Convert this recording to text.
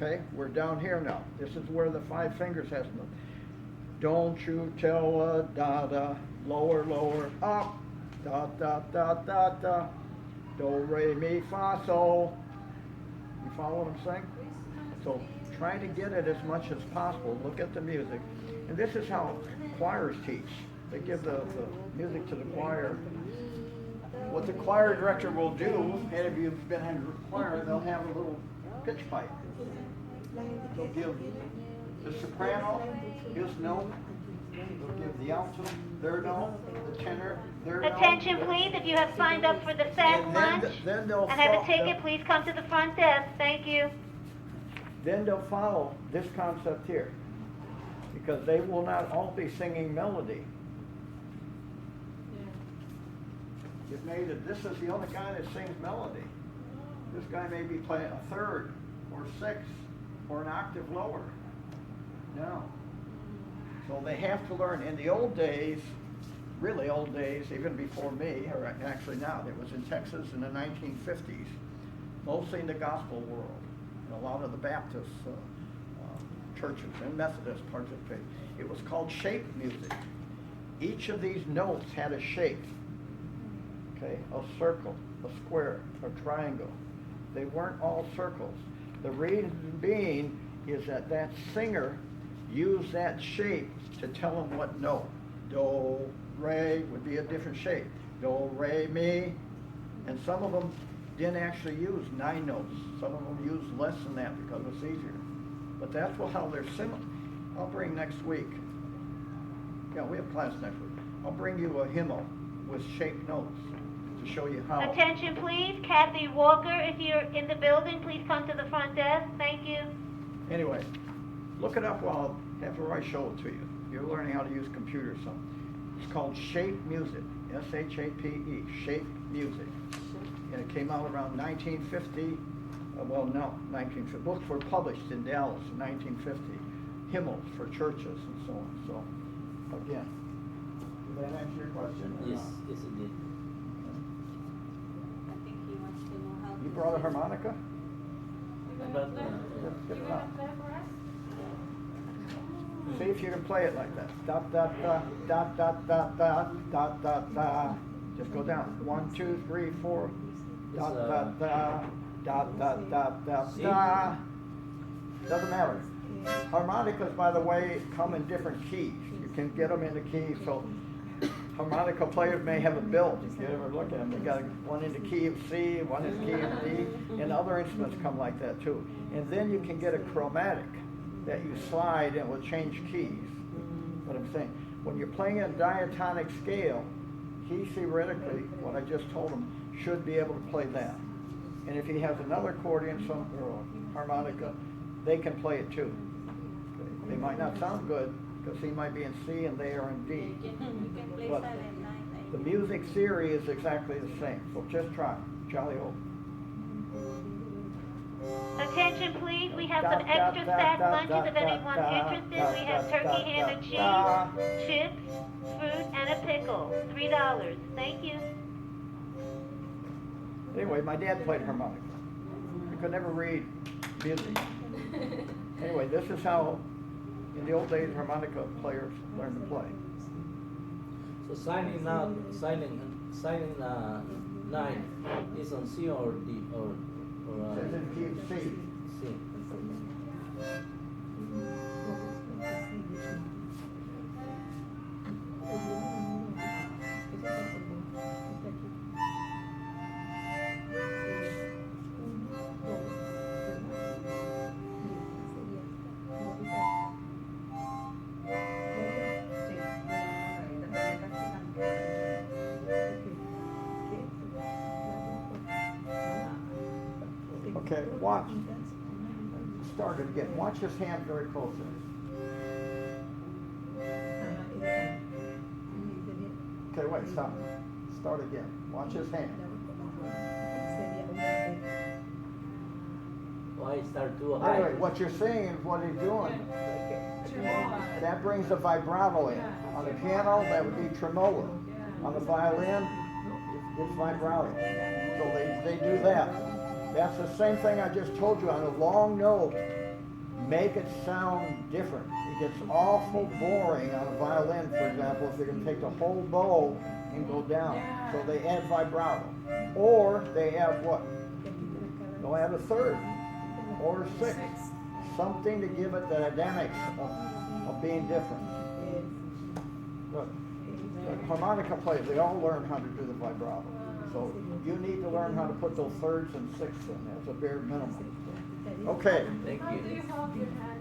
Okay, we're down here now. This is where the 5 fingers has to move. Don't you tell a da-da, lower, lower, up, da, da, da, da, da, do, re, mi, fa, sol. You follow what I'm saying? So try to get it as much as possible. Look at the music. And this is how choirs teach. They give the music to the choir. What the choir director will do, and if you've been in a choir, they'll have a little pitch pipe. They'll give the soprano his note. They'll give the alto their note, the tenor their note. Attention, please. If you have signed up for the sack lunch and have a ticket, please come to the front desk. Thank you. Then they'll follow this concept here, because they will not all be singing melody. It may that this is the only guy that sings melody. This guy may be playing a third or sixth or an octave lower. No. So they have to learn. In the old days, really old days, even before me, or actually now, it was in Texas in the 1950s, mostly in the gospel world. And a lot of the Baptist churches and Methodist participated. It was called shape music. Each of these notes had a shape. Okay, a circle, a square, a triangle. They weren't all circles. The reason being is that that singer used that shape to tell them what note. Do, re would be a different shape. Do, re, mi. And some of them didn't actually use 9 notes. Some of them used less than that because it's easier. But that's how they're similar. I'll bring next week. Yeah, we have class next week. I'll bring you a hymnal with shaped notes to show you how. Attention, please. Kathy Walker, if you're in the building, please come to the front desk. Thank you. Anyway, look it up after I show it to you. You're learning how to use computers. So it's called shape music, S-H-A-P-E, shape music. And it came out around 1950. 1950. Books were published in Dallas in 1950. Hymnals for churches and so on. So, again, did that answer your question? Yes, yes it did. I think he wants to know how You to brought a sing. harmonica? But, Get it out. See if you can play it like that. Da da da da da da da da da da. Just go down. 1, 2, 3, 4. Da da da da da da da da. Doesn't matter. Harmonicas, by the way, come in different keys. You can get them in the keys. So harmonica players may have a built. If you ever look at them, they got one in the key of C, one in the key of D, and other instruments come like that too. And then you can get a chromatic that you slide and it will change keys. What I'm saying, when you're playing a diatonic scale, he theoretically, what I just told him, should be able to play that. And if he has another accordion or harmonica, they can play it too. Okay. They might not sound good because he might be in C and they are in D. You can play But silent night. the music theory is exactly the same. So just try. Jolly old. Attention, please. We have some extra sack lunches if anyone's interested. We have turkey, ham, and cheese, chips, fruit, and a pickle. $3. Thank you. Anyway, my dad played harmonica. He could never read music. Anyway, this is how, in the old days, harmonica players learned to play. so signing 9 is on C or D or It says in key of C. C. Okay, watch. Start it again. Watch his hand very closely. Okay, wait, stop. Start again. Watch his hand. Why start too high? Anyway, what you're seeing is what he's doing. That brings a vibrato in. On the piano, that would be tremolo. On the violin, it's vibrato. So they do that. That's the same thing I just told you. On a long note, make it sound different. It gets awful boring on a violin, for example, if they're going to take the whole bow and go down. So they add vibrato. Or they add what? They'll add a third or a sixth. Something to give it the dynamics of being different. Look, the harmonica players, they all learn how to do the vibrato. So you need to learn how to put those thirds and sixths in as a bare minimum. Okay. Thank How do you. you hold your hand